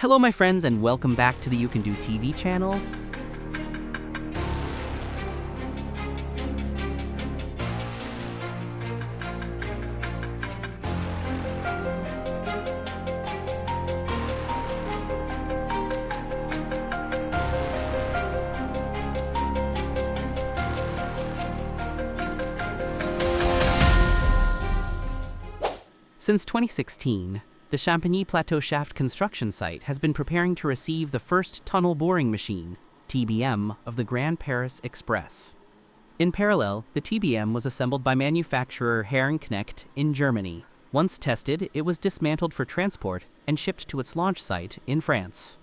Hello my friends and welcome back to the You Can Do TV channel. Since 2016, the Champigny Plateau Shaft construction site has been preparing to receive the first tunnel boring machine, TBM, of the Grand Paris Express. In parallel, the TBM was assembled by manufacturer Herrenknecht in Germany. Once tested, it was dismantled for transport and shipped to its launch site in France.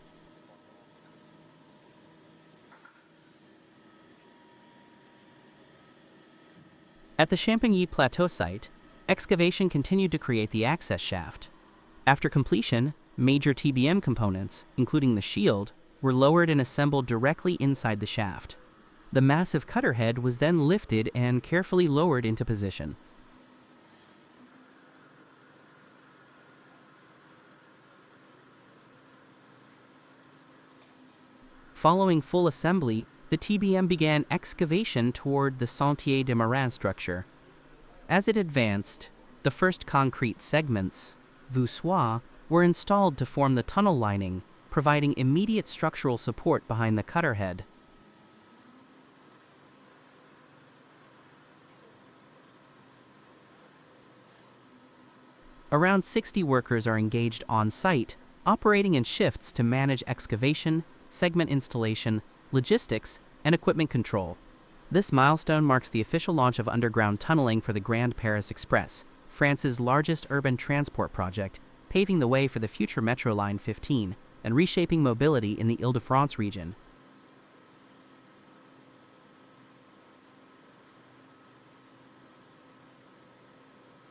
At the Champigny Plateau site, excavation continued to create the access shaft. After completion, major TBM components, including the shield, were lowered and assembled directly inside the shaft. The massive cutter head was then lifted and carefully lowered into position. Following full assembly, the TBM began excavation toward the Sentier des Marins structure. As it advanced, the first concrete segments, voussoirs, were installed to form the tunnel lining, providing immediate structural support behind the cutter head. Around 60 workers are engaged on site, operating in shifts to manage excavation, segment installation, logistics, and equipment control. This milestone marks the official launch of underground tunneling for the Grand Paris Express, France's largest urban transport project, paving the way for the future Metro Line 15 and reshaping mobility in the Île-de-France region.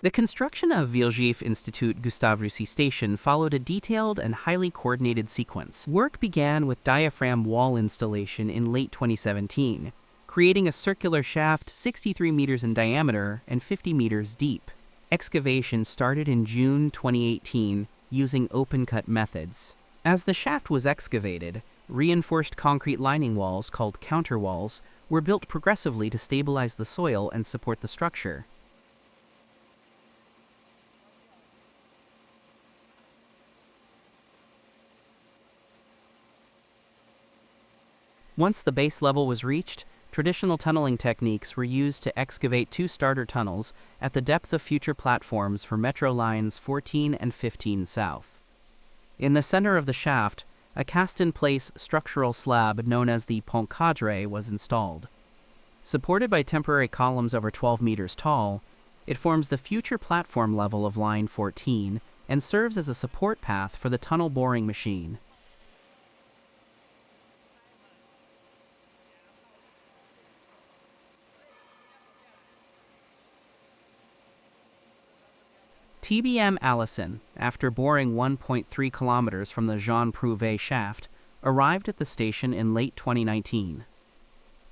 The construction of Villejuif Institute Gustav Roussy Station followed a detailed and highly coordinated sequence. Work began with diaphragm wall installation in late 2017, creating a circular shaft 63 meters in diameter and 50 meters deep. Excavation started in June 2018 using open-cut methods. As the shaft was excavated, reinforced concrete lining walls called counterwalls were built progressively to stabilize the soil and support the structure. Once the base level was reached, traditional tunneling techniques were used to excavate two starter tunnels at the depth of future platforms for Metro Lines 14 and 15 South. In the center of the shaft, a cast-in-place structural slab known as the Pont Cadre was installed. Supported by temporary columns over 12 meters tall, it forms the future platform level of Line 14 and serves as a support path for the tunnel boring machine. TBM Allison, after boring 1.3 kilometers from the Jean Prouvé shaft, arrived at the station in late 2019.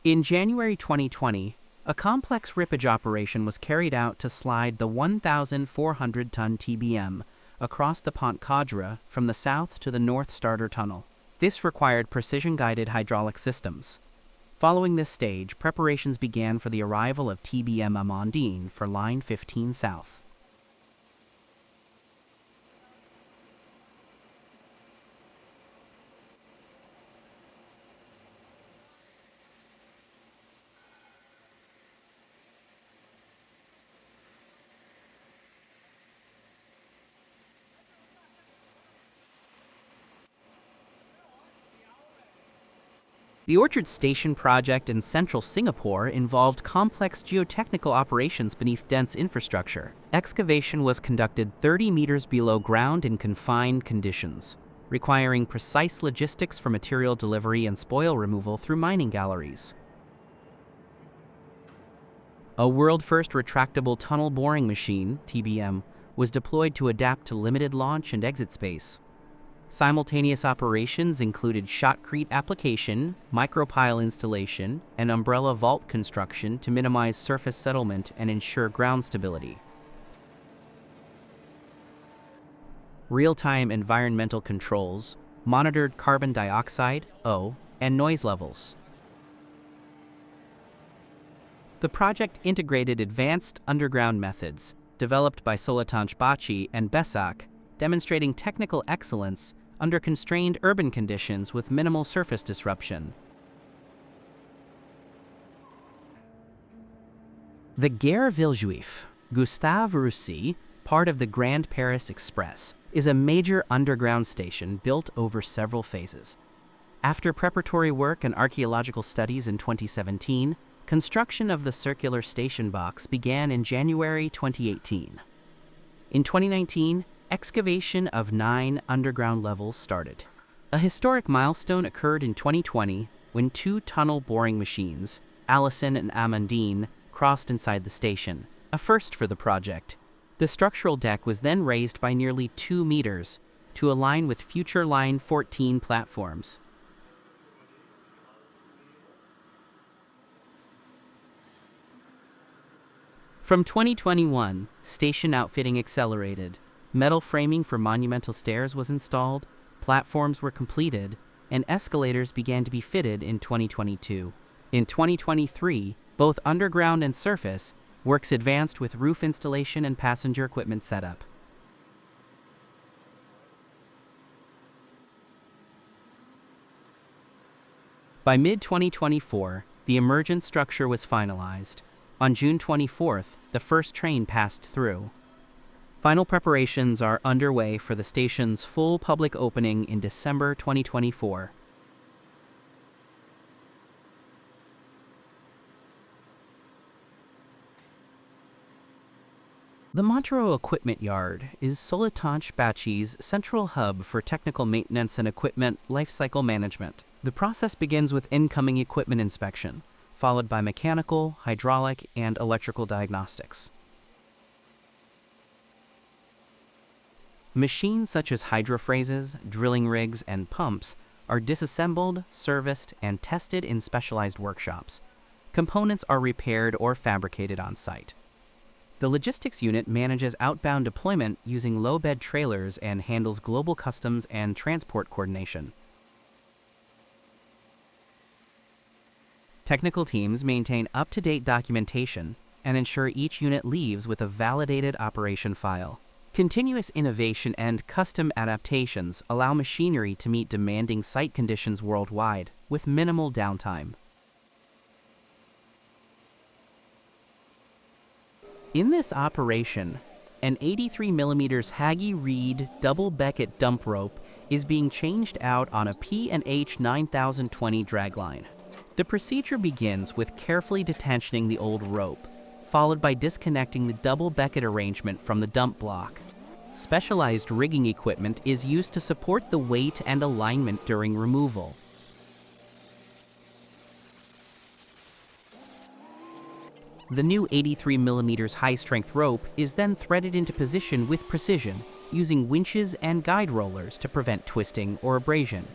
In January 2020, a complex ripage operation was carried out to slide the 1,400-ton TBM across the Pont Cadre from the south to the north starter tunnel. This required precision-guided hydraulic systems. Following this stage, preparations began for the arrival of TBM Amandine for Line 15 South. The Orchard Station project in central Singapore involved complex geotechnical operations beneath dense infrastructure. Excavation was conducted 30 meters below ground in confined conditions, requiring precise logistics for material delivery and spoil removal through mining galleries. A world-first retractable tunnel boring machine, TBM, was deployed to adapt to limited launch and exit space. Simultaneous operations included shotcrete application, micropile installation, and umbrella vault construction to minimize surface settlement and ensure ground stability. Real-time environmental controls, monitored carbon dioxide, O, and noise levels. The project integrated advanced underground methods, developed by Soletanche-Bachy and Bessac, demonstrating technical excellence under constrained urban conditions with minimal surface disruption. The Gare Villejuif, Gustav Roussy, part of the Grand Paris Express, is a major underground station built over several phases. After preparatory work and archaeological studies in 2017, construction of the circular station box began in January 2018. In 2019, excavation of 9 underground levels started. A historic milestone occurred in 2020 when 2 tunnel boring machines, Allison and Amandine, crossed inside the station, a first for the project. The structural deck was then raised by nearly 2 meters to align with future Line 14 platforms. From 2021, station outfitting accelerated. Metal framing for monumental stairs was installed, platforms were completed, and escalators began to be fitted in 2022. In 2023, both underground and surface, works advanced with roof installation and passenger equipment setup. By mid-2024, the emergent structure was finalized. On June 24th, the first train passed through. Final preparations are underway for the station's full public opening in December 2024. The Montereau Equipment Yard is Soletanche-Bachy's central hub for technical maintenance and equipment lifecycle management. The process begins with incoming equipment inspection, followed by mechanical, hydraulic, and electrical diagnostics. Machines such as hydrophrases, drilling rigs, and pumps are disassembled, serviced, and tested in specialized workshops. Components are repaired or fabricated on site. The logistics unit manages outbound deployment using low-bed trailers and handles global customs and transport coordination. Technical teams maintain up-to-date documentation and ensure each unit leaves with a validated operation file. Continuous innovation and custom adaptations allow machinery to meet demanding site conditions worldwide with minimal downtime. In this operation, an 83mm Haggy Reed double Beckett dump rope is being changed out on a P&H 9020 dragline. The procedure begins with carefully detensioning the old rope, followed by disconnecting the double Beckett arrangement from the dump block. Specialized rigging equipment is used to support the weight and alignment during removal. The new 83mm high-strength rope is then threaded into position with precision, using winches and guide rollers to prevent twisting or abrasion.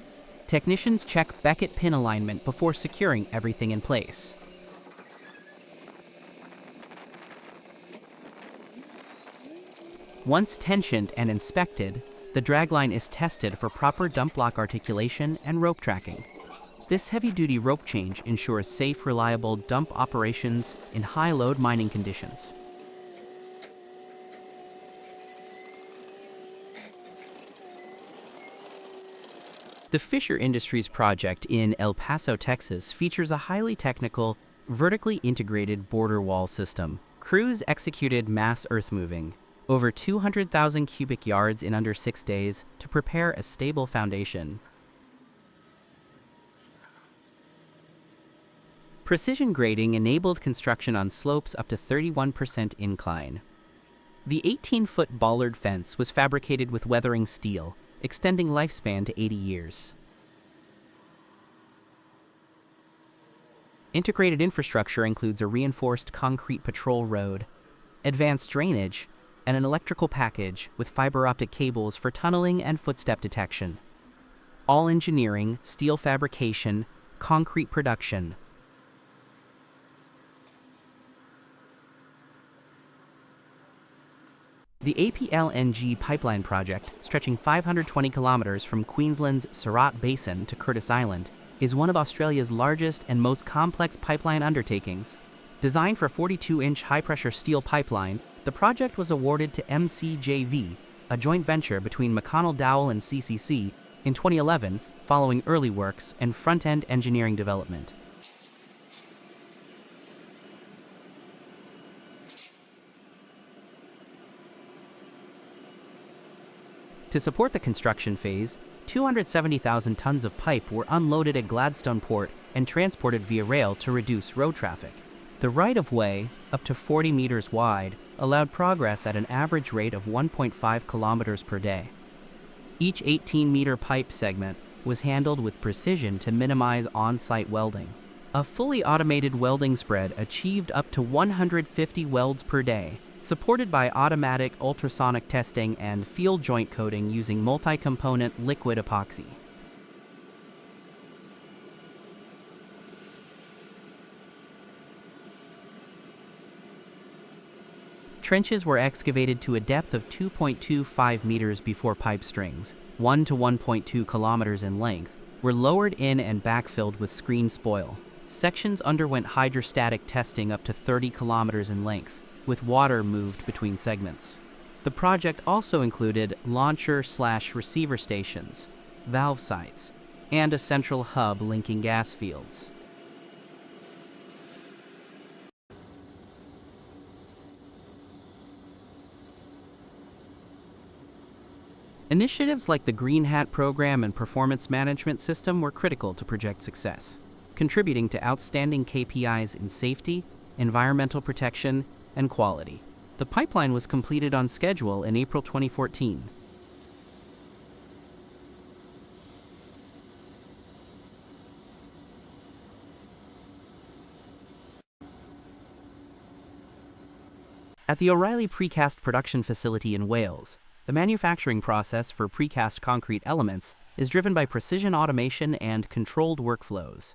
Technicians check Beckett pin alignment before securing everything in place. Once tensioned and inspected, the dragline is tested for proper dump block articulation and rope tracking. This heavy-duty rope change ensures safe, reliable dump operations in high-load mining conditions. The Fisher Industries project in El Paso, Texas features a highly technical, vertically integrated border wall system. Crews executed mass earthmoving, over 200,000 cubic yards in under 6 days, to prepare a stable foundation. Precision grading enabled construction on slopes up to 31% incline. The 18-foot bollard fence was fabricated with weathering steel, extending lifespan to 80 years. Integrated infrastructure includes a reinforced concrete patrol road, advanced drainage, and an electrical package with fiber optic cables for tunneling and footstep detection. All engineering, steel fabrication, concrete production. The APLNG pipeline project, stretching 520 kilometers from Queensland's Surat Basin to Curtis Island, is one of Australia's largest and most complex pipeline undertakings. Designed for 42-inch high-pressure steel pipeline, the project was awarded to MCJV, a joint venture between McConnell Dowell and CCC, in 2011, following early works and front-end engineering development. To support the construction phase, 270,000 tons of pipe were unloaded at Gladstone Port and transported via rail to reduce road traffic. The right-of-way, up to 40 meters wide, allowed progress at an average rate of 1.5 kilometers per day. Each 18-meter pipe segment was handled with precision to minimize on-site welding. A fully automated welding spread achieved up to 150 welds per day, supported by automatic ultrasonic testing and field joint coating using multi-component liquid epoxy. Trenches were excavated to a depth of 2.25 meters before pipe strings, 1 to 1.2 kilometers in length, were lowered in and backfilled with screen spoil. Sections underwent hydrostatic testing up to 30 kilometers in length, with water moved between segments. The project also included launcher/receiver stations, valve sites, and a central hub linking gas fields. Initiatives like the Green Hat program and performance management system were critical to project success, contributing to outstanding KPIs in safety, environmental protection, and quality. The pipeline was completed on schedule in April 2014. At the O'Reilly Precast production facility in Wales, the manufacturing process for precast concrete elements is driven by precision automation and controlled workflows.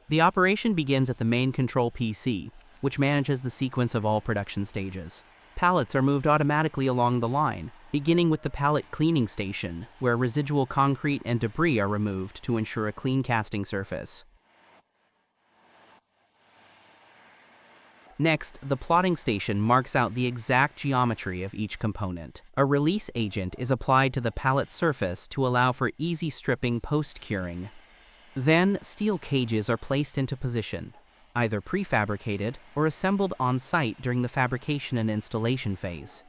The operation begins at the main control PC, which manages the sequence of all production stages. Pallets are moved automatically along the line, beginning with the pallet cleaning station, where residual concrete and debris are removed to ensure a clean casting surface. Next, the plotting station marks out the exact geometry of each component. A release agent is applied to the pallet surface to allow for easy stripping post-curing. Then, steel cages are placed into position, either prefabricated or assembled on-site during the fabrication and installation phase.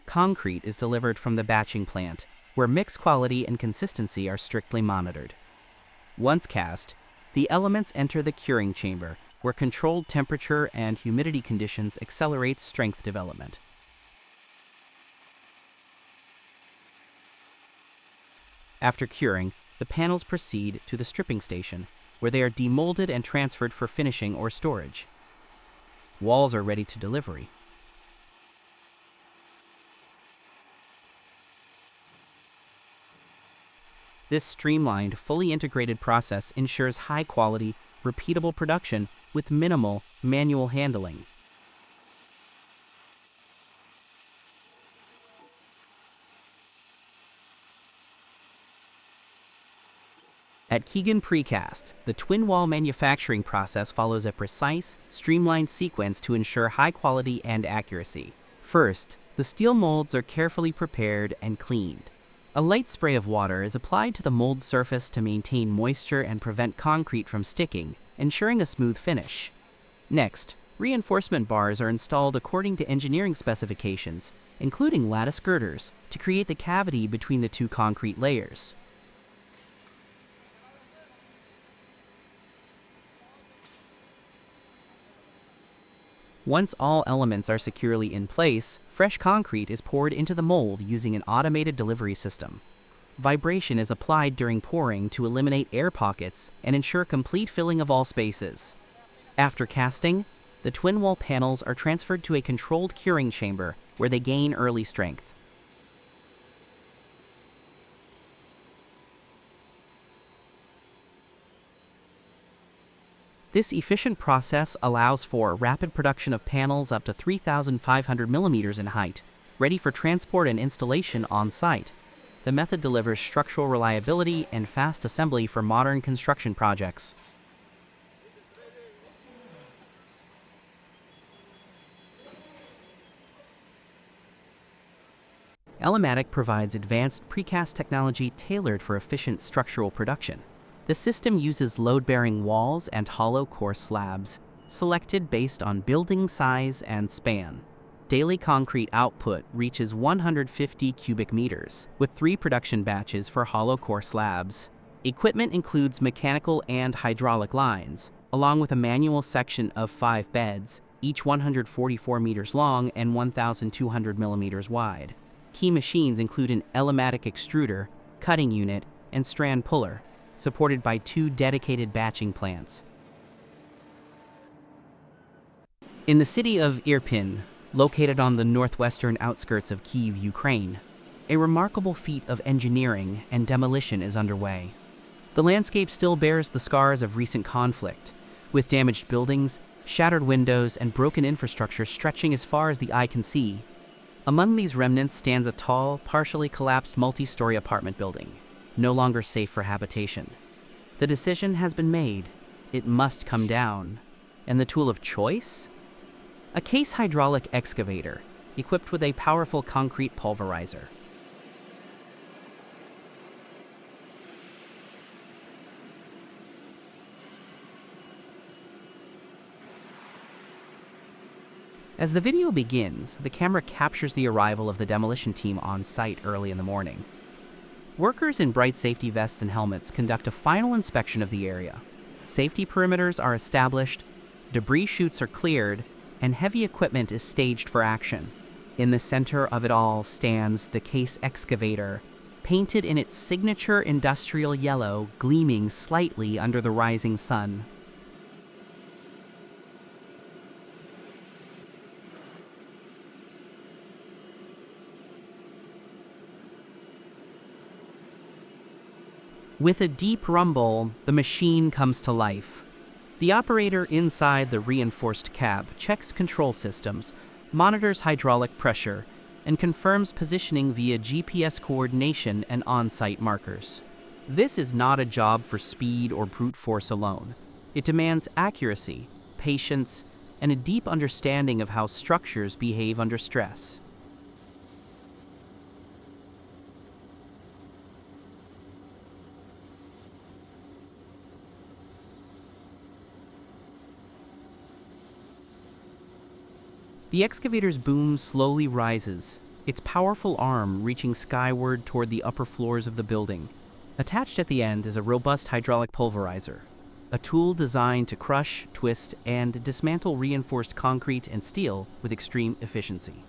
Concrete is delivered from the batching plant, where mix quality and consistency are strictly monitored. Once cast, the elements enter the curing chamber, where controlled temperature and humidity conditions accelerate strength development. After curing, the panels proceed to the stripping station, where they are demolded and transferred for finishing or storage. Walls are ready to delivery. This streamlined, fully integrated process ensures high-quality, repeatable production with minimal manual handling. At Keegan Precast, the twin-wall manufacturing process follows a precise, streamlined sequence to ensure high quality and accuracy. First, the steel molds are carefully prepared and cleaned. A light spray of water is applied to the mold surface to maintain moisture and prevent concrete from sticking, ensuring a smooth finish. Next, reinforcement bars are installed according to engineering specifications, including lattice girders, to create the cavity between the two concrete layers. Once all elements are securely in place, fresh concrete is poured into the mold using an automated delivery system. Vibration is applied during pouring to eliminate air pockets and ensure complete filling of all spaces. After casting, the twin wall panels are transferred to a controlled curing chamber where they gain early strength. This efficient process allows for rapid production of panels up to 3,500 millimeters in height, ready for transport and installation on site. The method delivers structural reliability and fast assembly for modern construction projects. Elematic provides advanced precast technology tailored for efficient structural production. The system uses load-bearing walls and hollow core slabs, selected based on building size and span. Daily concrete output reaches 150 cubic meters, with 3 production batches for hollow core slabs. Equipment includes mechanical and hydraulic lines, along with a manual section of 5 beds, each 144 meters long and 1,200 millimeters wide. Key machines include an Elematic extruder, cutting unit, and strand puller, supported by 2 dedicated batching plants. In the city of Irpin, located on the northwestern outskirts of Kyiv, Ukraine, a remarkable feat of engineering and demolition is underway. The landscape still bears the scars of recent conflict, with damaged buildings, shattered windows, and broken infrastructure stretching as far as the eye can see. Among these remnants stands a tall, partially collapsed multi-story apartment building, no longer safe for habitation. The decision has been made. It must come down. And the tool of choice? A case hydraulic excavator, equipped with a powerful concrete pulverizer. As the video begins, the camera captures the arrival of the demolition team on site early in the morning. Workers in bright safety vests and helmets conduct a final inspection of the area. Safety perimeters are established, debris chutes are cleared, and heavy equipment is staged for action. In the center of it all stands the case excavator, painted in its signature industrial yellow, gleaming slightly under the rising sun. With a deep rumble, the machine comes to life. The operator inside the reinforced cab checks control systems, monitors hydraulic pressure, and confirms positioning via GPS coordination and on-site markers. This is not a job for speed or brute force alone. It demands accuracy, patience, and a deep understanding of how structures behave under stress. The excavator's boom slowly rises, its powerful arm reaching skyward toward the upper floors of the building. Attached at the end is a robust hydraulic pulverizer, a tool designed to crush, twist, and dismantle reinforced concrete and steel with extreme efficiency.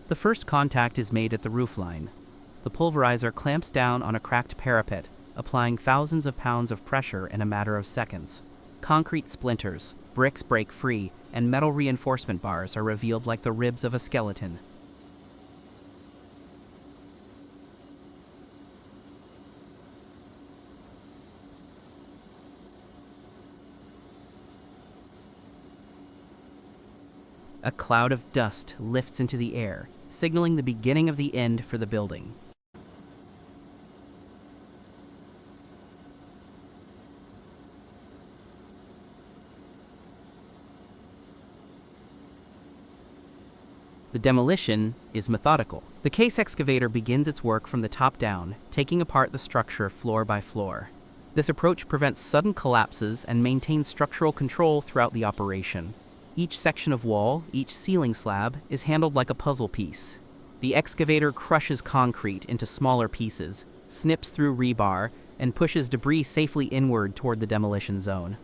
The first contact is made at the roofline. The pulverizer clamps down on a cracked parapet, applying thousands of pounds of pressure in a matter of seconds. Concrete splinters, bricks break free, and metal reinforcement bars are revealed like the ribs of a skeleton. A cloud of dust lifts into the air, signaling the beginning of the end for the building. The demolition is methodical. The case excavator begins its work from the top down, taking apart the structure floor by floor. This approach prevents sudden collapses and maintains structural control throughout the operation. Each section of wall, each ceiling slab, is handled like a puzzle piece. The excavator crushes concrete into smaller pieces, snips through rebar, and pushes debris safely inward toward the demolition zone.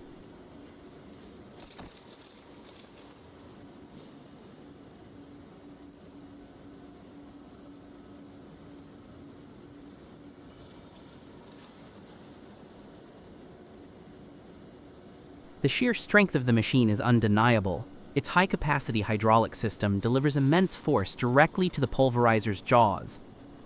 The sheer strength of the machine is undeniable. Its high-capacity hydraulic system delivers immense force directly to the pulverizer's jaws,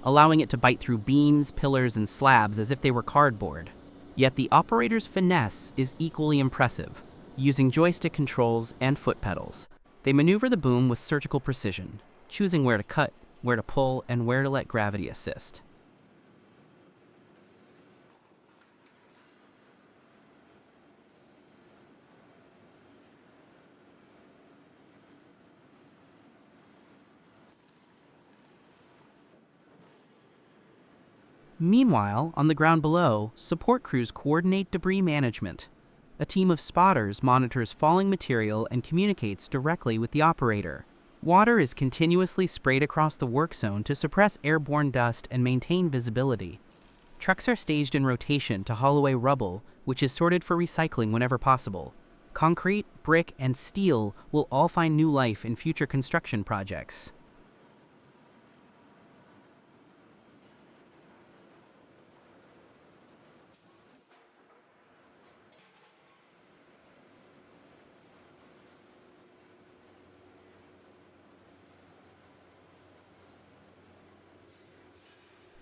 allowing it to bite through beams, pillars, and slabs as if they were cardboard. Yet the operator's finesse is equally impressive. Using joystick controls and foot pedals, they maneuver the boom with surgical precision, choosing where to cut, where to pull, and where to let gravity assist. Meanwhile, on the ground below, support crews coordinate debris management. A team of spotters monitors falling material and communicates directly with the operator. Water is continuously sprayed across the work zone to suppress airborne dust and maintain visibility. Trucks are staged in rotation to haul away rubble, which is sorted for recycling whenever possible. Concrete, brick, and steel will all find new life in future construction projects.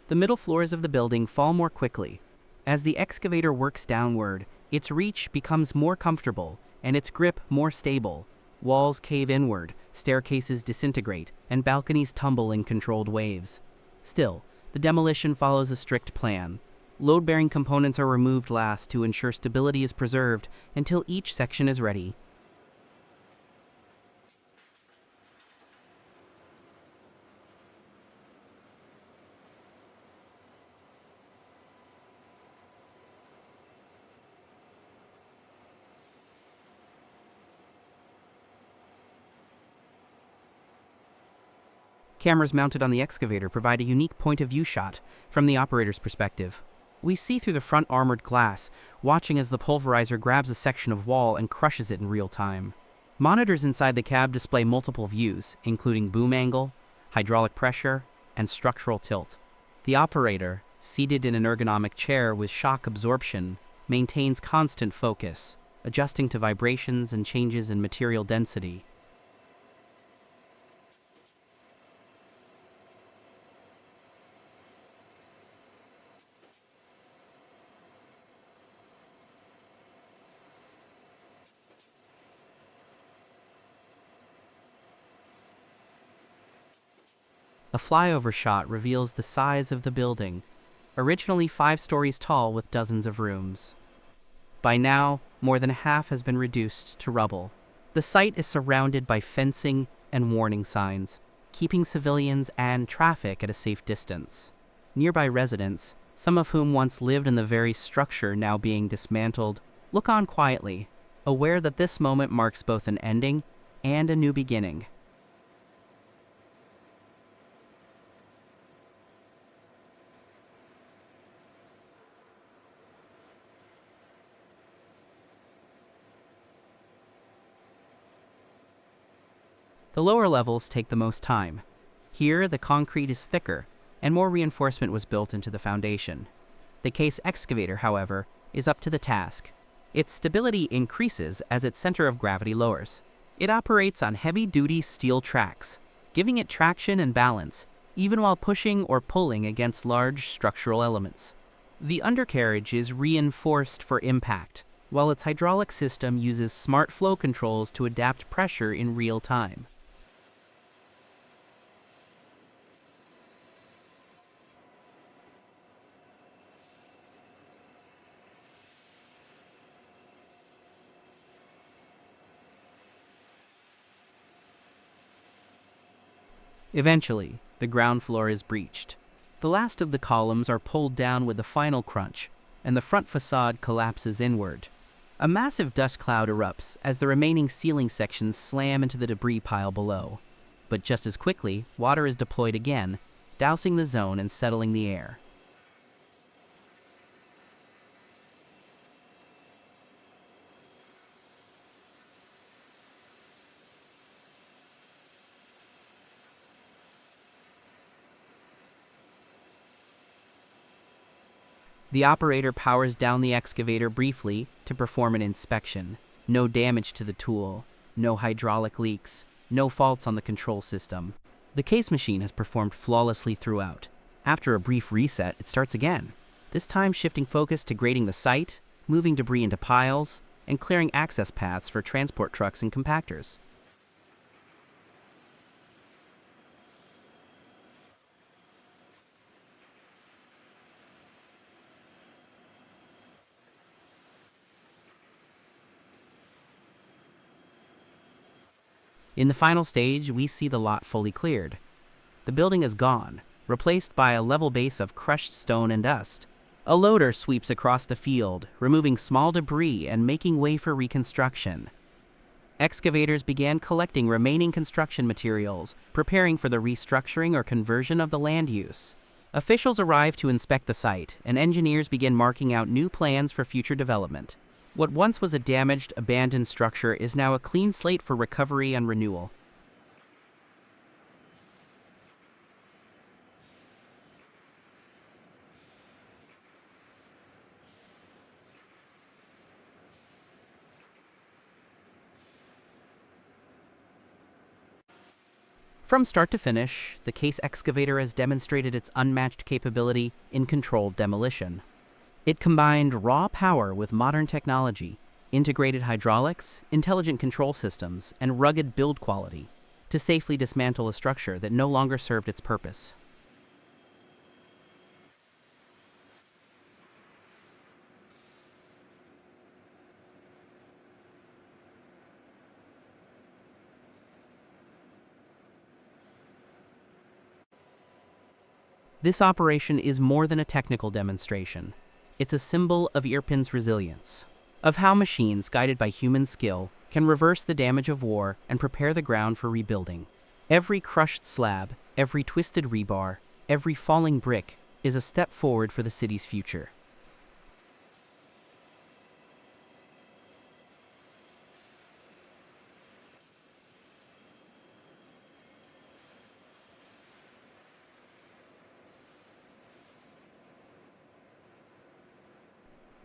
The middle floors of the building fall more quickly. As the excavator works downward, its reach becomes more comfortable and its grip more stable. Walls cave inward, staircases disintegrate, and balconies tumble in controlled waves. Still, the demolition follows a strict plan. Load-bearing components are removed last to ensure stability is preserved until each section is ready. Cameras mounted on the excavator provide a unique point-of-view shot from the operator's perspective. We see through the front armored glass, watching as the pulverizer grabs a section of wall and crushes it in real time. Monitors inside the cab display multiple views, including boom angle, hydraulic pressure, and structural tilt. The operator, seated in an ergonomic chair with shock absorption, maintains constant focus, adjusting to vibrations and changes in material density. A flyover shot reveals the size of the building, originally 5 stories tall with dozens of rooms. By now, more than half has been reduced to rubble. The site is surrounded by fencing and warning signs, keeping civilians and traffic at a safe distance. Nearby residents, some of whom once lived in the very structure now being dismantled, look on quietly, aware that this moment marks both an ending and a new beginning. The lower levels take the most time. Here, the concrete is thicker, and more reinforcement was built into the foundation. The case excavator, however, is up to the task. Its stability increases as its center of gravity lowers. It operates on heavy-duty steel tracks, giving it traction and balance, even while pushing or pulling against large structural elements. The undercarriage is reinforced for impact, while its hydraulic system uses smart flow controls to adapt pressure in real time. Eventually, the ground floor is breached. The last of the columns are pulled down with the final crunch, and the front facade collapses inward. A massive dust cloud erupts as the remaining ceiling sections slam into the debris pile below. But just as quickly, water is deployed again, dousing the zone and settling the air. The operator powers down the excavator briefly to perform an inspection. No damage to the tool, no hydraulic leaks, no faults on the control system. The case machine has performed flawlessly throughout. After a brief reset, it starts again, this time shifting focus to grading the site, moving debris into piles, and clearing access paths for transport trucks and compactors. In the final stage, we see the lot fully cleared. The building is gone, replaced by a level base of crushed stone and dust. A loader sweeps across the field, removing small debris and making way for reconstruction. Excavators began collecting remaining construction materials, preparing for the restructuring or conversion of the land use. Officials arrive to inspect the site, and engineers begin marking out new plans for future development. What once was a damaged, abandoned structure is now a clean slate for recovery and renewal. From start to finish, the Case excavator has demonstrated its unmatched capability in controlled demolition. It combined raw power with modern technology, integrated hydraulics, intelligent control systems, and rugged build quality to safely dismantle a structure that no longer served its purpose. This operation is more than a technical demonstration. It's a symbol of Irpin's resilience, of how machines guided by human skill can reverse the damage of war and prepare the ground for rebuilding. Every crushed slab, every twisted rebar, every falling brick is a step forward for the city's future.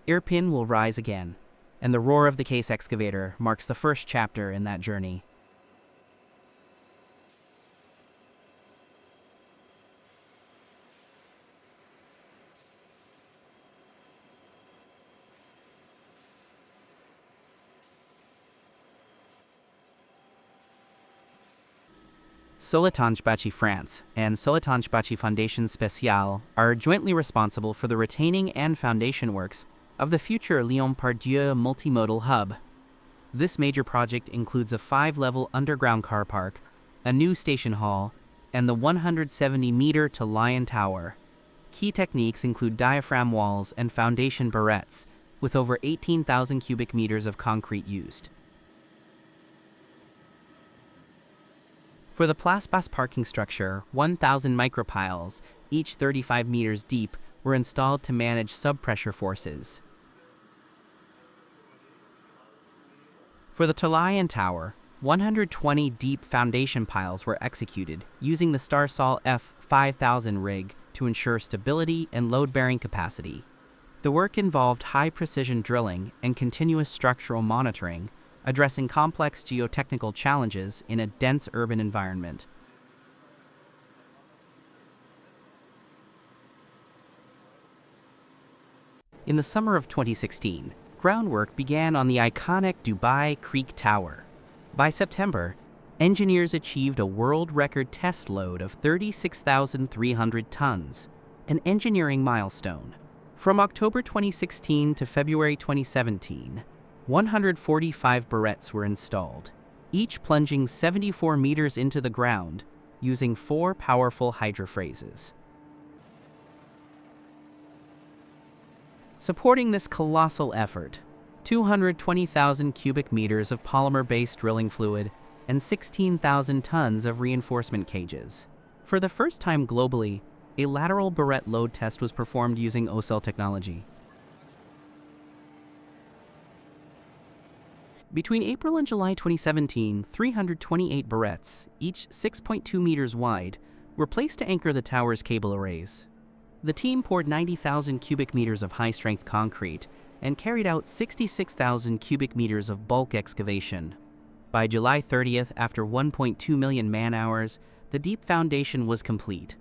Irpin will rise again, and the roar of the Case excavator marks the first chapter in that journey. Soletange-Bachy France and Soletange-Bachy Foundation Spéciale are jointly responsible for the retaining and foundation works of the future Lyon Part-Dieu multimodal hub. This major project includes a 5-level underground car park, a new station hall, and the 170-meter to Lyon Tower. Key techniques include diaphragm walls and foundation barrettes, with over 18,000 cubic meters of concrete used. For the Place Basse parking structure, 1,000 micropiles, each 35 meters deep, were installed to manage subpressure forces. For the Lyon Tower, 120 deep foundation piles were executed using the Starsol F5000 rig to ensure stability and load-bearing capacity. The work involved high-precision drilling and continuous structural monitoring, addressing complex geotechnical challenges in a dense urban environment. In the summer of 2016, groundwork began on the iconic Dubai Creek Tower. By September, engineers achieved a world record test load of 36,300 tons, an engineering milestone. From October 2016 to February 2017, 145 barrettes were installed, each plunging 74 meters into the ground using 4 powerful hydrophrases. Supporting this colossal effort, 220,000 cubic meters of polymer-based drilling fluid and 16,000 tons of reinforcement cages. For the first time globally, a lateral barrette load test was performed using OCEL technology. Between April and July 2017, 328 barrettes, each 6.2 meters wide, were placed to anchor the tower's cable arrays. The team poured 90,000 cubic meters of high-strength concrete and carried out 66,000 cubic meters of bulk excavation. By July 30th, after 1.2 million man-hours, the deep foundation was complete.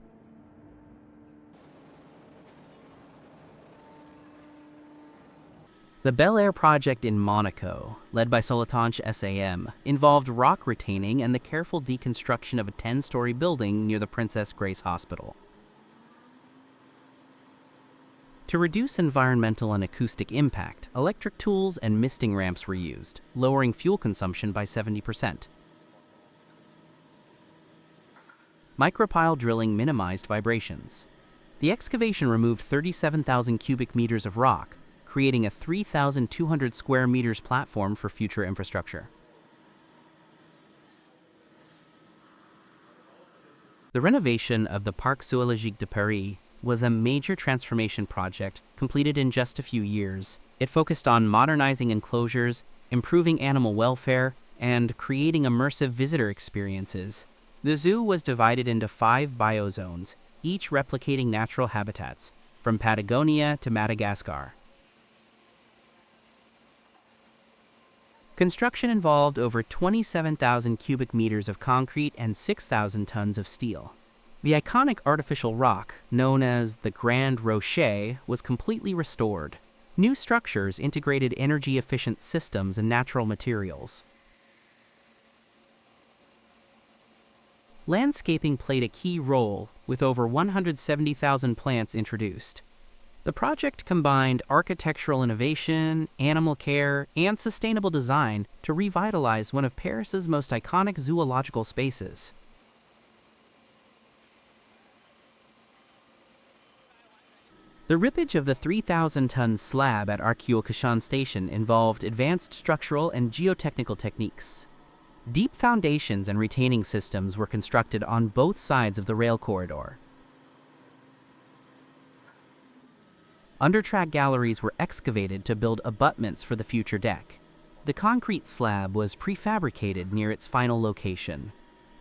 The Bel Air project in Monaco, led by Soletanche SAM, involved rock retaining and the careful deconstruction of a 10-story building near the Princess Grace Hospital. To reduce environmental and acoustic impact, electric tools and misting ramps were used, lowering fuel consumption by 70%. Micropile drilling minimized vibrations. The excavation removed 37,000 cubic meters of rock, creating a 3,200 square meters platform for future infrastructure. The renovation of the Parc Zoologique de Paris was a major transformation project completed in just a few years. It focused on modernizing enclosures, improving animal welfare, and creating immersive visitor experiences. The zoo was divided into 5 biozones, each replicating natural habitats, from Patagonia to Madagascar. Construction involved over 27,000 cubic meters of concrete and 6,000 tons of steel. The iconic artificial rock, known as the Grand Rocher, was completely restored. New structures integrated energy-efficient systems and natural materials. Landscaping played a key role, with over 170,000 plants introduced. The project combined architectural innovation, animal care, and sustainable design to revitalize one of Paris's most iconic zoological spaces. The rippage of the 3,000-ton slab at Arcueil-Cachan station involved advanced structural and geotechnical techniques. Deep foundations and retaining systems were constructed on both sides of the rail corridor. Undertrack galleries were excavated to build abutments for the future deck. The concrete slab was prefabricated near its final location.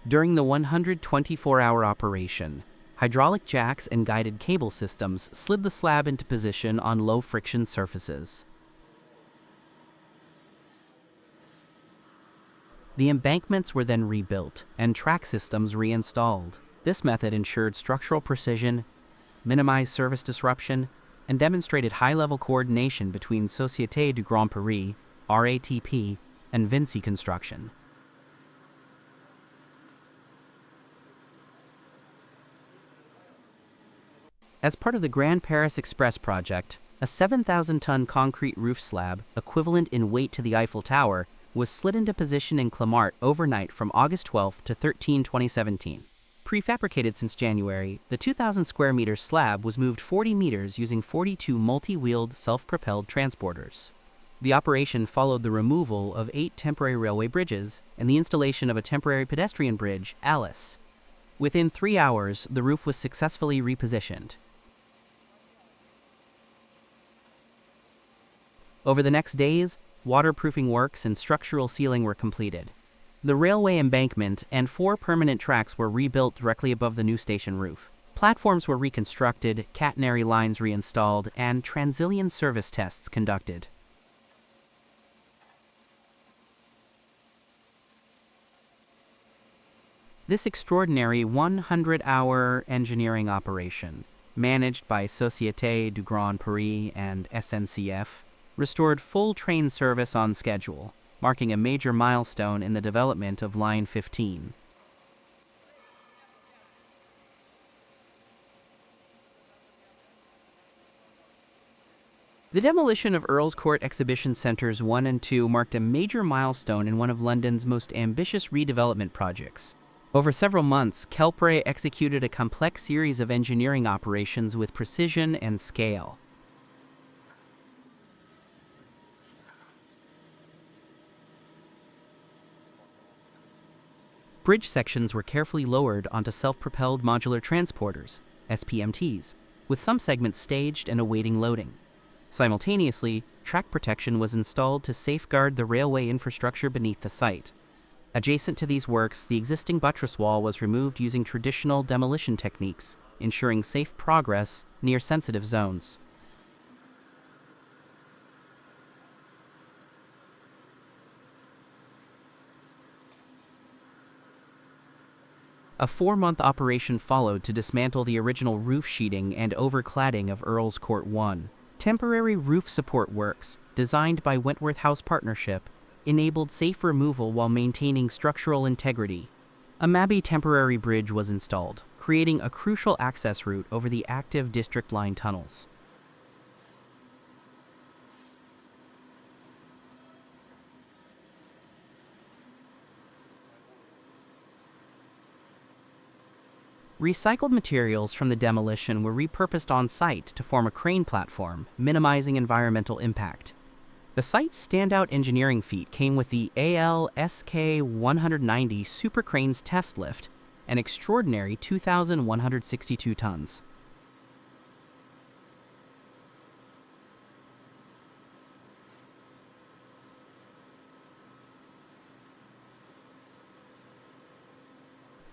During the 124-hour operation, hydraulic jacks and guided cable systems slid the slab into position on low-friction surfaces. The embankments were then rebuilt and track systems reinstalled. This method ensured structural precision, minimized service disruption, and demonstrated high-level coordination between Société du Grand Paris, RATP, and Vinci Construction. As part of the Grand Paris Express project, a 7,000-ton concrete roof slab, equivalent in weight to the Eiffel Tower, was slid into position in Clamart overnight from August 12 to 13, 2017. Prefabricated since January, the 2,000 square meter slab was moved 40 meters using 42 multi-wheeled self-propelled transporters. The operation followed the removal of 8 temporary railway bridges and the installation of a temporary pedestrian bridge, Alice. Within 3 hours, the roof was successfully repositioned. Over the next days, waterproofing works and structural sealing were completed. The railway embankment and 4 permanent tracks were rebuilt directly above the new station roof. Platforms were reconstructed, catenary lines reinstalled, and Transilien service tests conducted. This extraordinary 100-hour engineering operation, managed by Société du Grand Paris and SNCF, restored full train service on schedule, marking a major milestone in the development of Line 15. The demolition of Earl's Court Exhibition Centres 1 and 2 marked a major milestone in one of London's most ambitious redevelopment projects. Over several months, Kelpray executed a complex series of engineering operations with precision and scale. Bridge sections were carefully lowered onto self-propelled modular transporters, SPMTs, with some segments staged and awaiting loading. Simultaneously, track protection was installed to safeguard the railway infrastructure beneath the site. Adjacent to these works, the existing buttress wall was removed using traditional demolition techniques, ensuring safe progress near sensitive zones. A 4-month operation followed to dismantle the original roof sheeting and overcladding of Earl's Court 1. Temporary roof support works, designed by Wentworth House Partnership, enabled safe removal while maintaining structural integrity. A Mabby temporary bridge was installed, creating a crucial access route over the active District Line tunnels. Recycled materials from the demolition were repurposed on site to form a crane platform, minimizing environmental impact. The site's standout engineering feat came with the APLNG 190 Super Cranes test lift, an extraordinary 2,162 tons.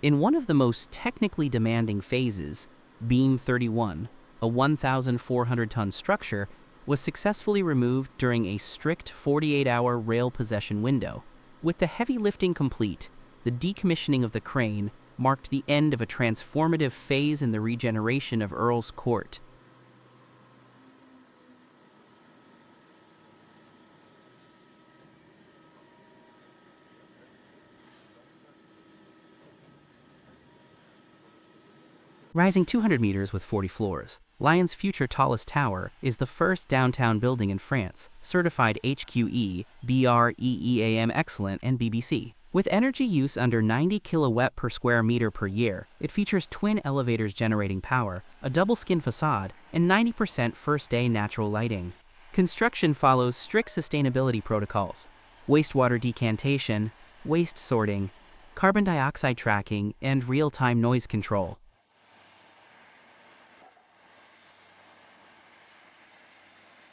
In one of the most technically demanding phases, Beam 31, a 1,400-ton structure, was successfully removed during a strict 48-hour rail possession window. With the heavy lifting complete, the decommissioning of the crane marked the end of a transformative phase in the regeneration of Earl's Court. Rising 200 meters with 40 floors, Lyon's future tallest tower is the first downtown building in France, certified HQE, BREEAM Excellent, and BBC. With energy use under 90 kilowatt per square meter per year, it features twin elevators generating power, a double-skin facade, and 90% first-day natural lighting. Construction follows strict sustainability protocols: wastewater decantation, waste sorting, carbon dioxide tracking, and real-time noise control.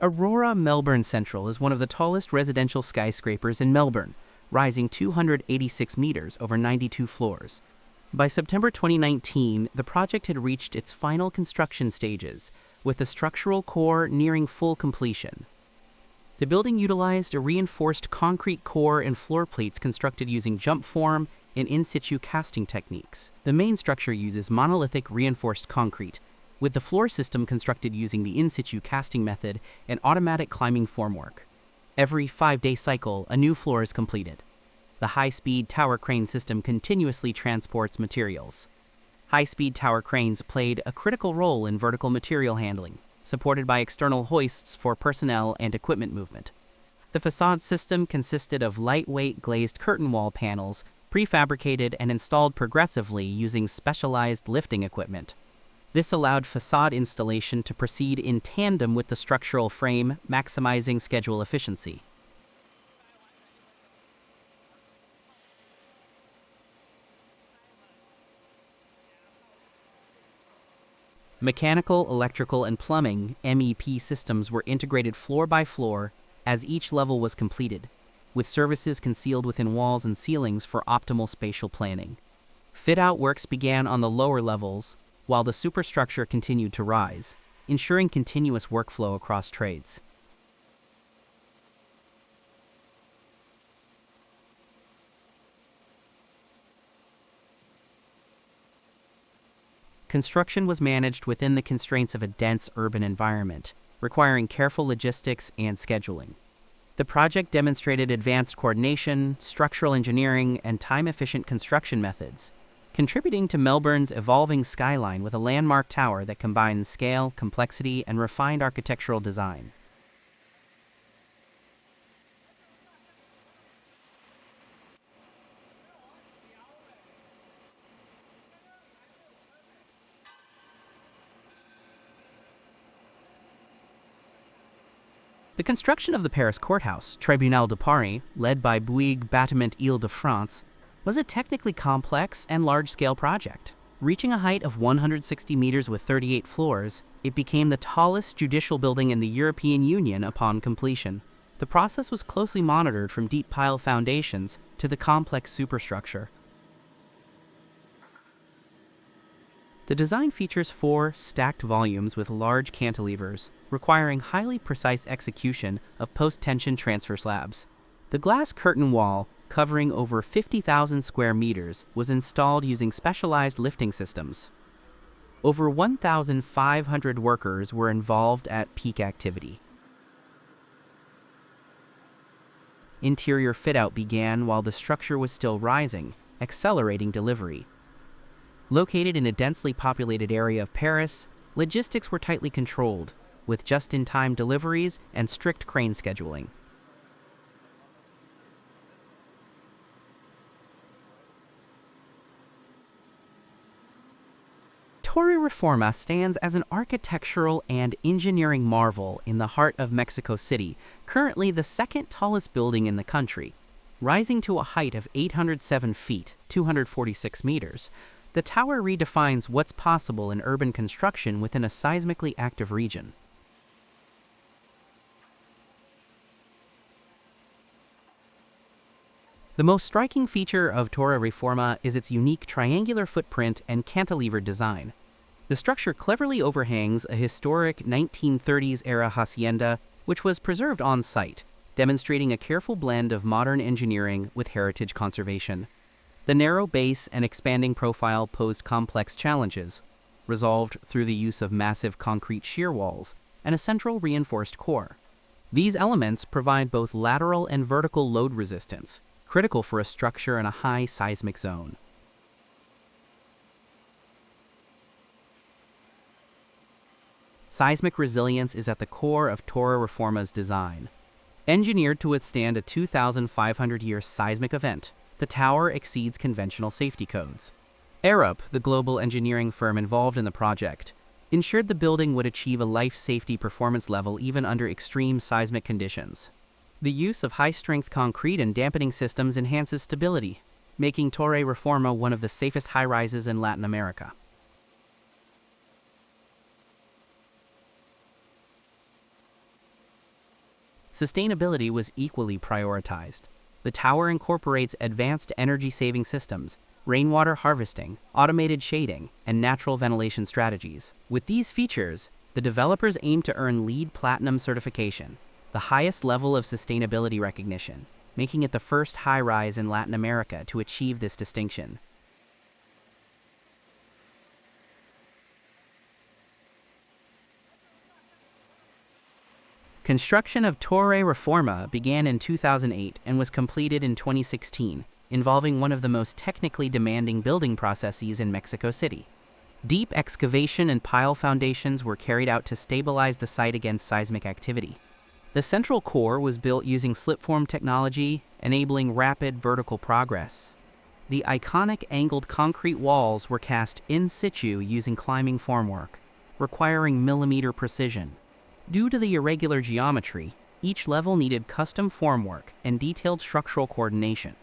Aurora Melbourne Central is one of the tallest residential skyscrapers in Melbourne, rising 286 meters over 92 floors. By September 2019, the project had reached its final construction stages, with the structural core nearing full completion. The building utilized a reinforced concrete core and floor plates constructed using jump form and in-situ casting techniques. The main structure uses monolithic reinforced concrete, with the floor system constructed using the in-situ casting method and automatic climbing formwork. Every 5-day cycle, a new floor is completed. The high-speed tower crane system continuously transports materials. High-speed tower cranes played a critical role in vertical material handling, supported by external hoists for personnel and equipment movement. The facade system consisted of lightweight glazed curtain wall panels, prefabricated and installed progressively using specialized lifting equipment. This allowed facade installation to proceed in tandem with the structural frame, maximizing schedule efficiency. Mechanical, electrical, and plumbing (MEP) systems were integrated floor by floor as each level was completed, with services concealed within walls and ceilings for optimal spatial planning. Fit-out works began on the lower levels, while the superstructure continued to rise, ensuring continuous workflow across trades. Construction was managed within the constraints of a dense urban environment, requiring careful logistics and scheduling. The project demonstrated advanced coordination, structural engineering, and time-efficient construction methods, contributing to Melbourne's evolving skyline with a landmark tower that combines scale, complexity, and refined architectural design. The construction of the Paris Courthouse, Tribunal de Paris, led by Bouygues Bâtiment Île-de-France, was a technically complex and large-scale project. Reaching a height of 160 meters with 38 floors, it became the tallest judicial building in the European Union upon completion. The process was closely monitored from deep pile foundations to the complex superstructure. The design features 4 stacked volumes with large cantilevers, requiring highly precise execution of post-tension transfer slabs. The glass curtain wall, covering over 50,000 square meters, was installed using specialized lifting systems. Over 1,500 workers were involved at peak activity. Interior fit-out began while the structure was still rising, accelerating delivery. Located in a densely populated area of Paris, logistics were tightly controlled, with just-in-time deliveries and strict crane scheduling. Torre Reforma stands as an architectural and engineering marvel in the heart of Mexico City, currently the second tallest building in the country. Rising to a height of 807 feet, 246 meters, the tower redefines what's possible in urban construction within a seismically active region. The most striking feature of Torre Reforma is its unique triangular footprint and cantilevered design. The structure cleverly overhangs a historic 1930s-era hacienda, which was preserved on-site, demonstrating a careful blend of modern engineering with heritage conservation. The narrow base and expanding profile posed complex challenges, resolved through the use of massive concrete shear walls and a central reinforced core. These elements provide both lateral and vertical load resistance, critical for a structure in a high seismic zone. Seismic resilience is at the core of Torre Reforma's design. Engineered to withstand a 2,500-year seismic event, the tower exceeds conventional safety codes. Arup, the global engineering firm involved in the project, ensured the building would achieve a life safety performance level even under extreme seismic conditions. The use of high-strength concrete and dampening systems enhances stability, making Torre Reforma one of the safest high-rises in Latin America. Sustainability was equally prioritized. The tower incorporates advanced energy-saving systems, rainwater harvesting, automated shading, and natural ventilation strategies. With these features, the developers aim to earn LEED Platinum certification, the highest level of sustainability recognition, making it the first high-rise in Latin America to achieve this distinction. Construction of Torre Reforma began in 2008 and was completed in 2016, involving one of the most technically demanding building processes in Mexico City. Deep excavation and pile foundations were carried out to stabilize the site against seismic activity. The central core was built using slipform technology, enabling rapid vertical progress. The iconic angled concrete walls were cast in situ using climbing formwork, requiring millimeter precision. Due to the irregular geometry, each level needed custom formwork and detailed structural coordination.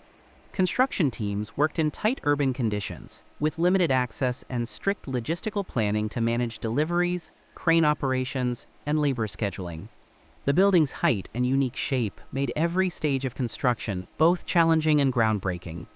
Construction teams worked in tight urban conditions, with limited access and strict logistical planning to manage deliveries, crane operations, and labor scheduling. The building's height and unique shape made every stage of construction both challenging and groundbreaking.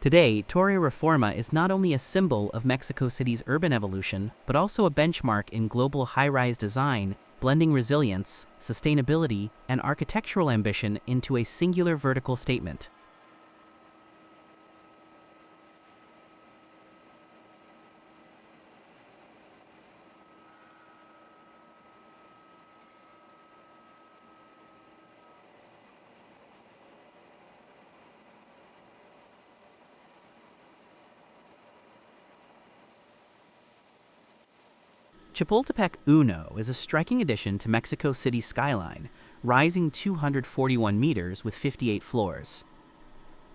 Today, Torre Reforma is not only a symbol of Mexico City's urban evolution, but also a benchmark in global high-rise design, blending resilience, sustainability, and architectural ambition into a singular vertical statement. Chapultepec Uno is a striking addition to Mexico City's skyline, rising 241 meters with 58 floors.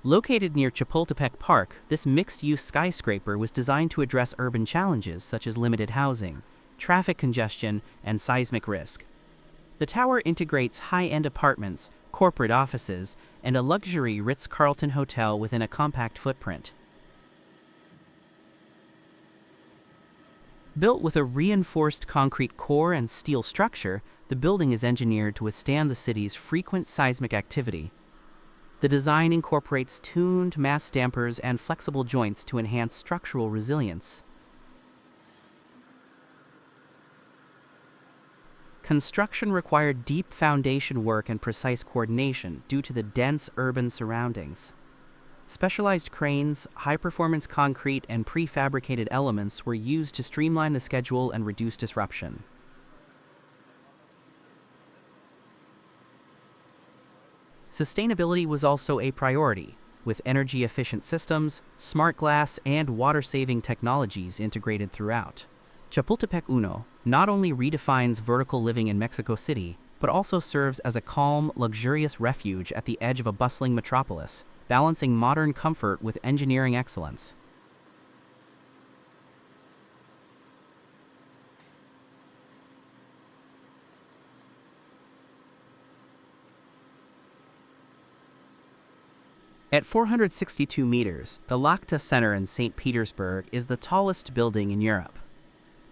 Located near Chapultepec Park, this mixed-use skyscraper was designed to address urban challenges such as limited housing, traffic congestion, and seismic risk. The tower integrates high-end apartments, corporate offices, and a luxury Ritz-Carlton hotel within a compact footprint. Built with a reinforced concrete core and steel structure, the building is engineered to withstand the city's frequent seismic activity. The design incorporates tuned mass dampers and flexible joints to enhance structural resilience. Construction required deep foundation work and precise coordination due to the dense urban surroundings. Specialized cranes, high-performance concrete, and prefabricated elements were used to streamline the schedule and reduce disruption. Sustainability was also a priority, with energy-efficient systems, smart glass, and water-saving technologies integrated throughout. Chapultepec I not only redefines vertical living in Mexico City, but also serves as a calm, luxurious refuge at the edge of a bustling metropolis, balancing modern comfort with engineering excellence. At 462 meters, the Lakhta Center in St. Petersburg is the tallest building in Europe.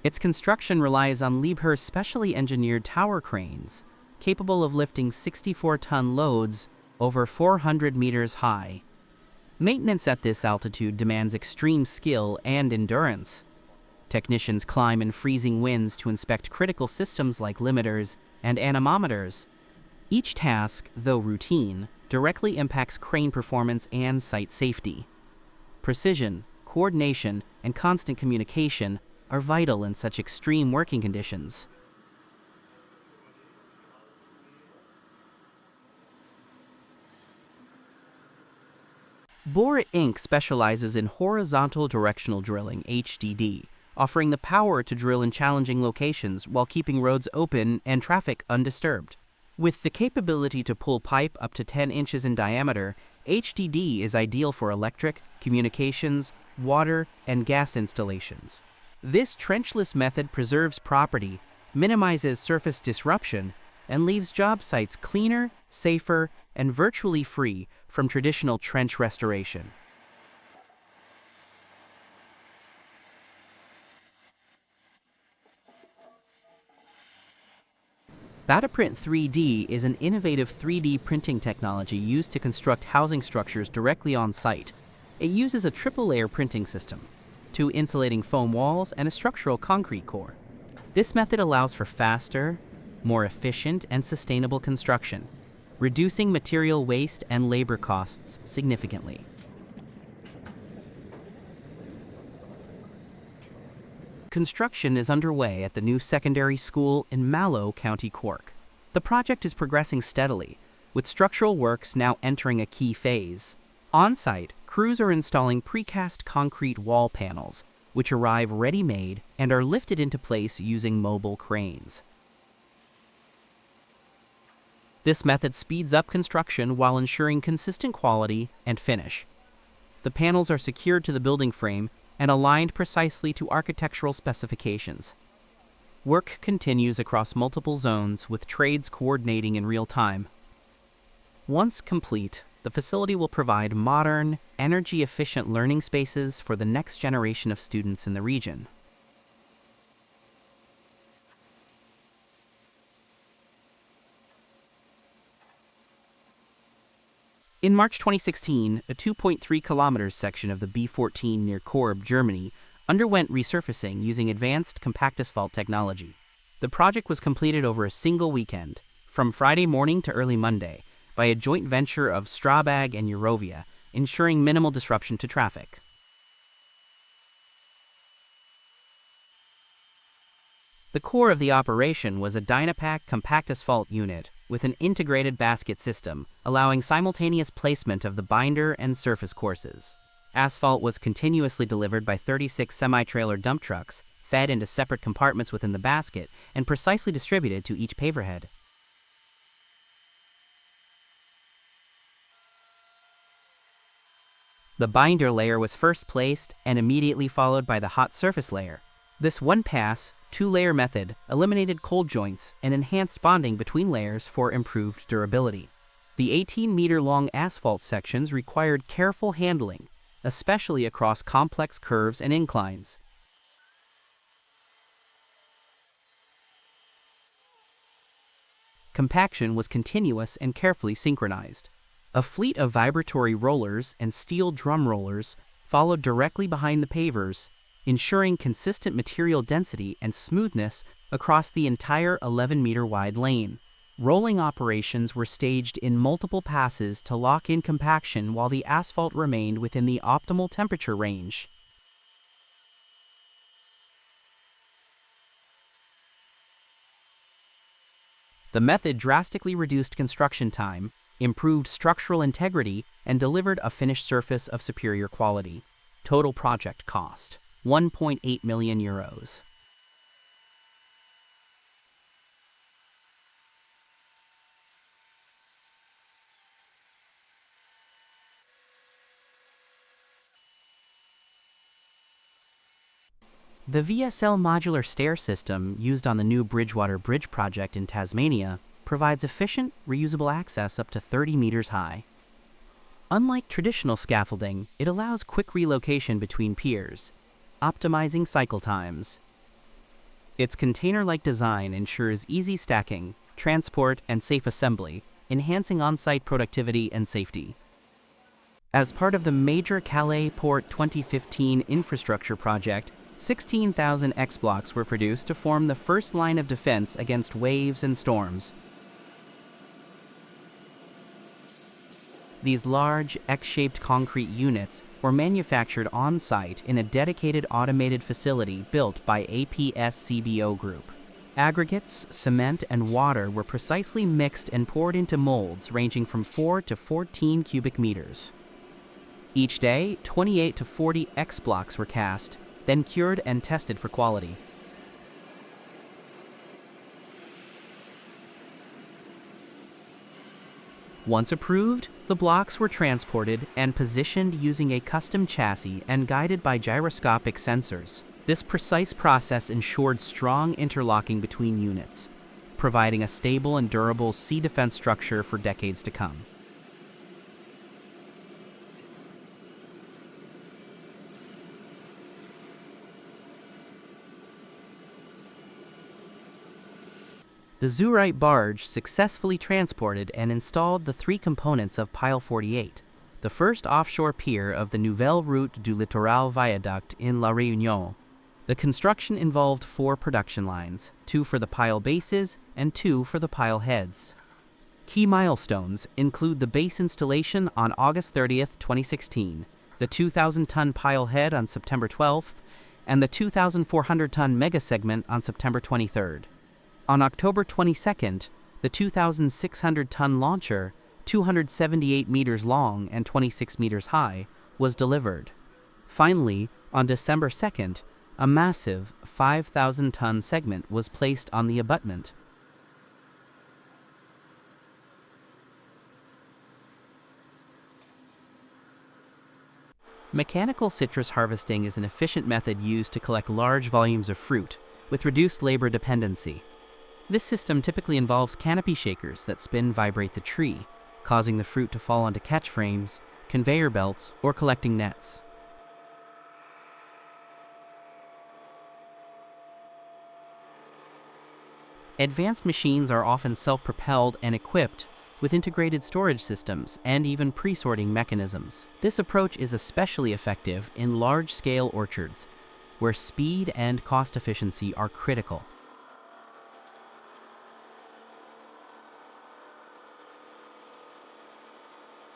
Its construction relies on Liebherr's specially engineered tower cranes, capable of lifting 64-ton loads over 400 meters high. Maintenance at this altitude demands extreme skill and endurance. Technicians climb in freezing winds to inspect critical systems like limiters and anemometers. Each task, though routine, directly impacts crane performance and site safety. Precision, coordination, and constant communication are vital in such extreme working conditions. Bore Inc. specializes in horizontal directional drilling, HDD, offering the power to drill in challenging locations while keeping roads open and traffic undisturbed. With the capability to pull pipe up to 10 inches in diameter, HDD is ideal for electric, communications, water, and gas installations. This trenchless method preserves property, minimizes surface disruption, and leaves job sites cleaner, safer, and virtually free from traditional trench restoration. Bataprint 3D is an innovative 3D printing technology used to construct housing structures directly on site. It uses a triple-layer printing system, two insulating foam walls, and a structural concrete core. This method allows for faster, more efficient, and sustainable construction, reducing material waste and labor costs significantly. Construction is underway at the new secondary school in Mallow, County Cork. The project is progressing steadily, with structural works now entering a key phase. On-site, crews are installing precast concrete wall panels, which arrive ready-made and are lifted into place using mobile cranes. This method speeds up construction while ensuring consistent quality and finish. The panels are secured to the building frame and aligned precisely to architectural specifications. Work continues across multiple zones with trades coordinating in real time. Once complete, the facility will provide modern, energy-efficient learning spaces for the next generation of students in the region. In March 2016, a 2.3 kilometers section of the B14 near Korb, Germany, underwent resurfacing using advanced compact asphalt technology. The project was completed over a single weekend, from Friday morning to early Monday, by a joint venture of Strabag and Eurovia, ensuring minimal disruption to traffic. The core of the operation was a Dynapack compact asphalt unit with an integrated basket system, allowing simultaneous placement of the binder and surface courses. Asphalt was continuously delivered by 36 semi-trailer dump trucks, fed into separate compartments within the basket, and precisely distributed to each paver head. The binder layer was first placed and immediately followed by the hot surface layer. This one-pass, two-layer method eliminated cold joints and enhanced bonding between layers for improved durability. The 18-meter-long asphalt sections required careful handling, especially across complex curves and inclines. Compaction was continuous and carefully synchronized. A fleet of vibratory rollers and steel drum rollers followed directly behind the pavers, ensuring consistent material density and smoothness across the entire 11-meter-wide lane. Rolling operations were staged in multiple passes to lock in compaction while the asphalt remained within the optimal temperature range. The method drastically reduced construction time, improved structural integrity, and delivered a finished surface of superior quality. Total project cost: 1.8 million euros. The VSL modular stair system used on the new Bridgewater Bridge project in Tasmania provides efficient, reusable access up to 30 meters high. Unlike traditional scaffolding, it allows quick relocation between piers, optimizing cycle times. Its container-like design ensures easy stacking, transport, and safe assembly, enhancing on-site productivity and safety. As part of the major Calais Port 2015 infrastructure project, 16,000 X-blocks were produced to form the first line of defense against waves and storms. These large, X-shaped concrete units were manufactured on-site in a dedicated automated facility built by APSCBO Group. Aggregates, cement, and water were precisely mixed and poured into molds ranging from 4 to 14 cubic meters. Each day, 28 to 40 X-blocks were cast, then cured and tested for quality. Once approved, the blocks were transported and positioned using a custom chassis and guided by gyroscopic sensors. This precise process ensured strong interlocking between units, providing a stable and durable sea defense structure for decades to come. The Zourite barge successfully transported and installed the three components of Pile 48, the first offshore pier of the Nouvelle Route du Littoral viaduct in La Réunion. The construction involved 4 production lines, 2 for the pile bases and 2 for the pile heads. Key milestones include the base installation on August 30th, 2016, the 2,000-ton pile head on September 12th, and the 2,400-ton mega segment on September 23rd. On October 22nd, the 2,600-ton launcher, 278 meters long and 26 meters high, was delivered. Finally, on December 2nd, a massive 5,000-ton segment was placed on the abutment. Mechanical citrus harvesting is an efficient method used to collect large volumes of fruit, with reduced labor dependency. This system typically involves canopy shakers that spin-vibrate the tree, causing the fruit to fall onto catch frames, conveyor belts, or collecting nets. Advanced machines are often self-propelled and equipped with integrated storage systems and even pre-sorting mechanisms. This approach is especially effective in large-scale orchards, where speed and cost efficiency are critical.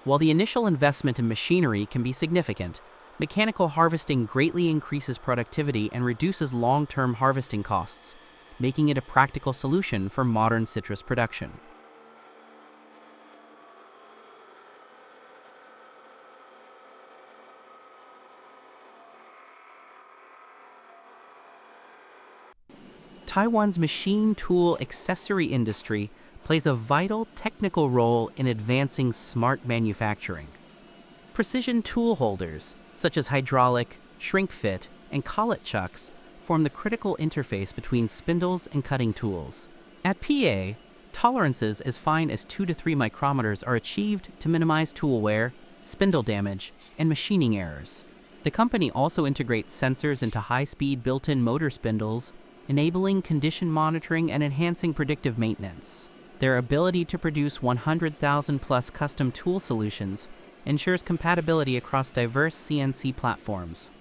While the initial investment in machinery can be significant, mechanical harvesting greatly increases productivity and reduces long-term harvesting costs, making it a practical solution for modern citrus production. Taiwan's machine tool accessory industry plays a vital technical role in advancing smart manufacturing. Precision tool holders, such as hydraulic, shrink fit, and collet chucks, form the critical interface between spindles and cutting tools. At PA, tolerances as fine as 2 to 3 micrometers are achieved to minimize tool wear, spindle damage, and machining errors. The company also integrates sensors into high-speed built-in motor spindles, enabling condition monitoring and enhancing predictive maintenance. Their ability to produce 100,000-plus custom tool solutions ensures compatibility across diverse CNC platforms.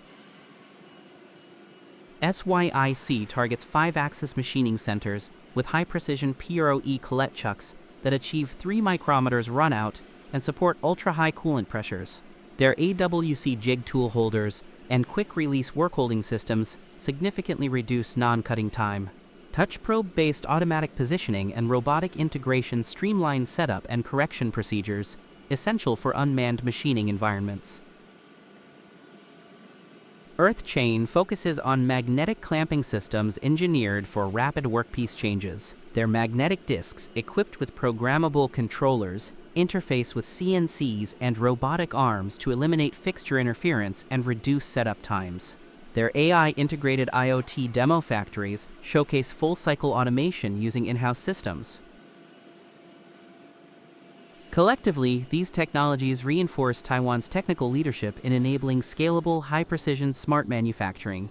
SYIC targets 5-axis machining centers with high-precision PROE collet chucks that achieve 3 micrometers runout and support ultra-high coolant pressures. Their AWC jig tool holders and quick-release work-holding systems significantly reduce non-cutting time. Touch probe-based automatic positioning and robotic integration streamline setup and correction procedures, essential for unmanned machining environments. EarthChain focuses on magnetic clamping systems engineered for rapid workpiece changes. Their magnetic discs, equipped with programmable controllers, interface with CNCs and robotic arms to eliminate fixture interference and reduce setup times. Their AI-integrated IoT demo factories showcase full-cycle automation using in-house systems. Collectively, these technologies reinforce Taiwan's technical leadership in enabling scalable, high-precision smart manufacturing.